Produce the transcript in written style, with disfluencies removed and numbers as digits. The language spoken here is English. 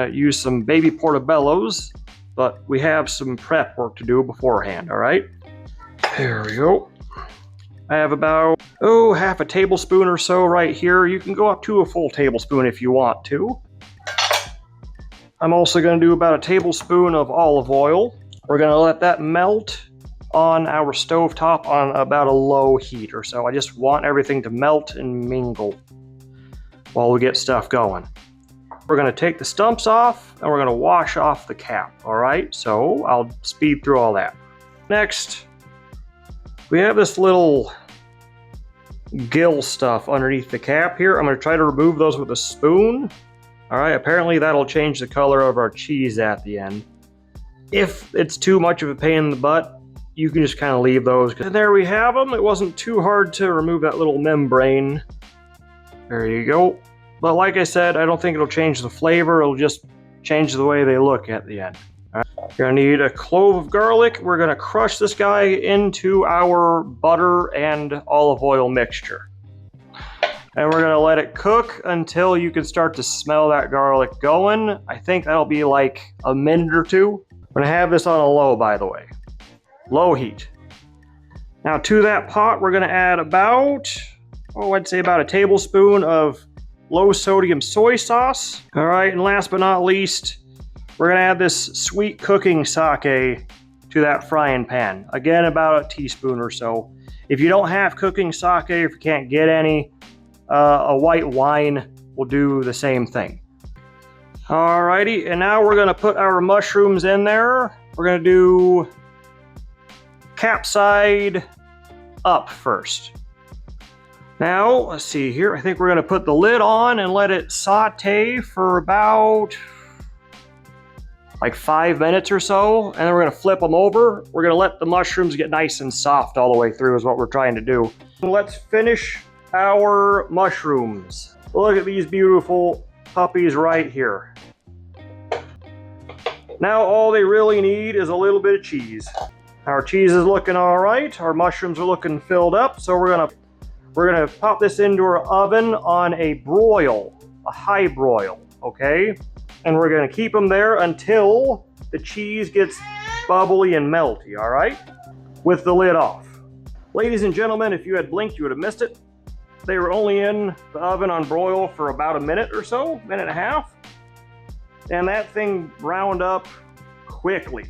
gonna use some baby portobellos, but we have some prep work to do beforehand, all right? There we go. I have about, half a tablespoon or so right here. You can go up to a full tablespoon if you want to. I'm also gonna do about a tablespoon of olive oil. We're gonna let that melt on our stovetop on about a low heat or so. I just want everything to melt and mingle while we get stuff going. We're gonna take the stumps off and we're gonna wash off the cap, all right? So I'll speed through all that. Next, we have this little gill stuff underneath the cap here. I'm gonna try to remove those with a spoon. All right, apparently that'll change the color of our cheese at the end. If it's too much of a pain in the butt, you can just kind of leave those. And there we have them. It wasn't too hard to remove that little membrane. There you go. But like I said, I don't think it'll change the flavor. It'll just change the way they look at the end. All right. You're gonna need a clove of garlic. We're gonna crush this guy into our butter and olive oil mixture. And we're gonna let it cook until you can start to smell that garlic going. I think that'll be like a minute or two. We're gonna have this on a low, by the way. Low heat. Now to that pot, we're gonna add about, I'd say about a tablespoon of low sodium soy sauce. All right, and last but not least, we're gonna add this sweet cooking sake to that frying pan. Again, about a teaspoon or so. If you don't have cooking sake, if you can't get any, a white wine will do the same thing. Alrighty, and now we're gonna put our mushrooms in there. We're gonna do capside up first. Now, let's see here. I think we're gonna put the lid on and let it saute for about like 5 minutes or so, and then we're gonna flip them over. We're gonna let the mushrooms get nice and soft all the way through is what we're trying to do. Let's finish our mushrooms. Look at these beautiful puppies right here. Now all they really need is a little bit of cheese. Our cheese is looking all right. Our mushrooms are looking filled up. So we're gonna pop this into our oven on a broil, a high broil, okay? And we're gonna keep them there until the cheese gets bubbly and melty, all right? With the lid off. Ladies and gentlemen, if you had blinked, you would have missed it. They were only in the oven on broil for about a minute or so, minute and a half. And that thing browned up quickly.